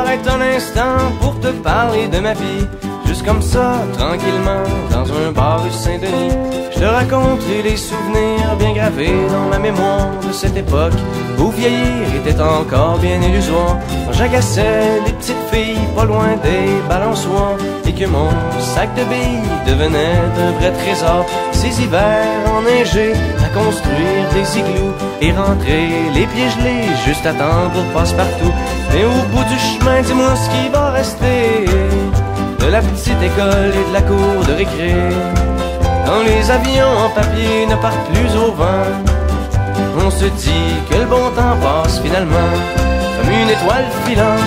m'arrête un instant pour te parler de ma vie. Juste comme ça, tranquillement, dans un bar rue Saint-Denis, je te raconterai les souvenirs bien gravés dans ma mémoire de cette époque où vieillir était encore bien illusoire. Quand j'agaçais les petites filles pas loin des balançoires et que mon sac de billes devenait un vrai trésor. Ces hivers enneigés à construire des igloos et rentrer les pieds gelés juste à temps pour passe-partout. Mais au bout du chemin, dis-moi ce qui va rester de la petite école et de la cour de récré. Quand les avions en papier ne partent plus au vent, on se dit que le bon temps passe finalement comme une étoile filante.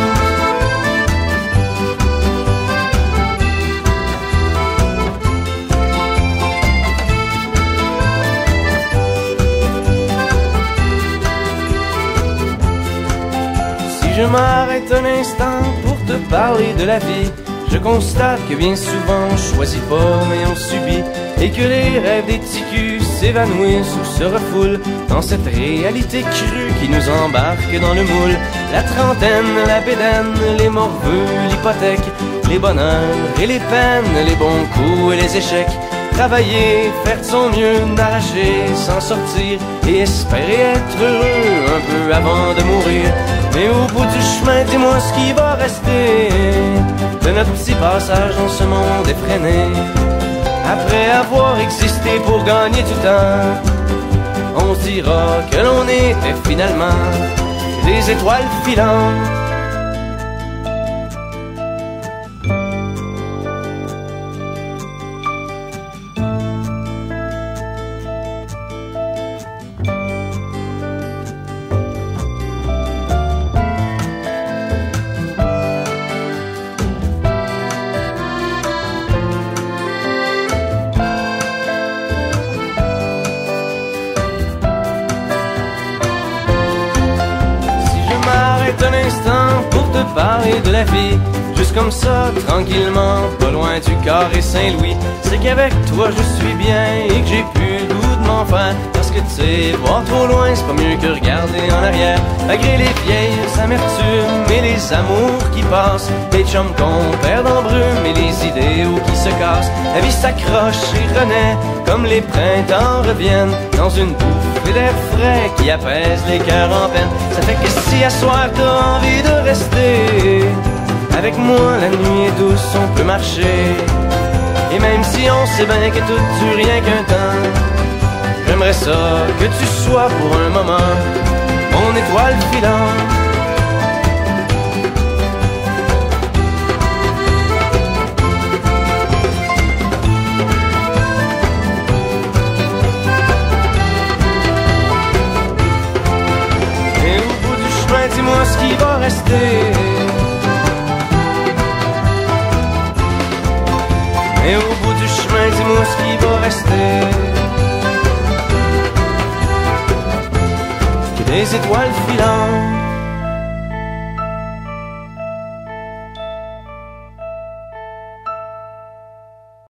Si je m'arrête un instant pour te parler de la vie, je constate que bien souvent on choisit pas mais on subit, et que les rêves des ticus s'évanouissent ou se refoulent dans cette réalité crue qui nous embarque dans le moule. La trentaine, la bédaine, les morveux, l'hypothèque, les bonheurs et les peines, les bons coups et les échecs. Travailler, faire de son mieux, n'arracher, s'en sortir et espérer être heureux un peu avant de mourir. Mais au bout du chemin, dis-moi ce qui va rester de notre petit passage dans ce monde effréné. Après avoir existé pour gagner du temps, on se dira que l'on était finalement des étoiles filantes. Un instant pour te parler de la vie, juste comme ça, tranquillement, pas loin du carré Saint-Louis, c'est qu'avec toi je suis bien et que j'ai plus le goût de m'en faire. Parce que tu sais, voir trop loin, c'est pas mieux que regarder en arrière. Malgré les vieilles amertumes et les amours qui passent, les chums qu'on perd en brume et les idéaux qui se cassent, la vie s'accroche et renaît comme les printemps reviennent dans une bouffée d'air frais qui apaise les cœurs en peine. Ça fait que si à soir t'as envie de rester avec moi, la nuit est douce, on peut marcher. Et même si on sait bien que tout dure rien qu'un temps, j'aimerais ça que tu sois pour un moment mon étoile filante. Et au bout du chemin, dis-moi ce qui va rester. Et au bout du chemin, dis-moi ce qui va rester. Des étoiles filantes.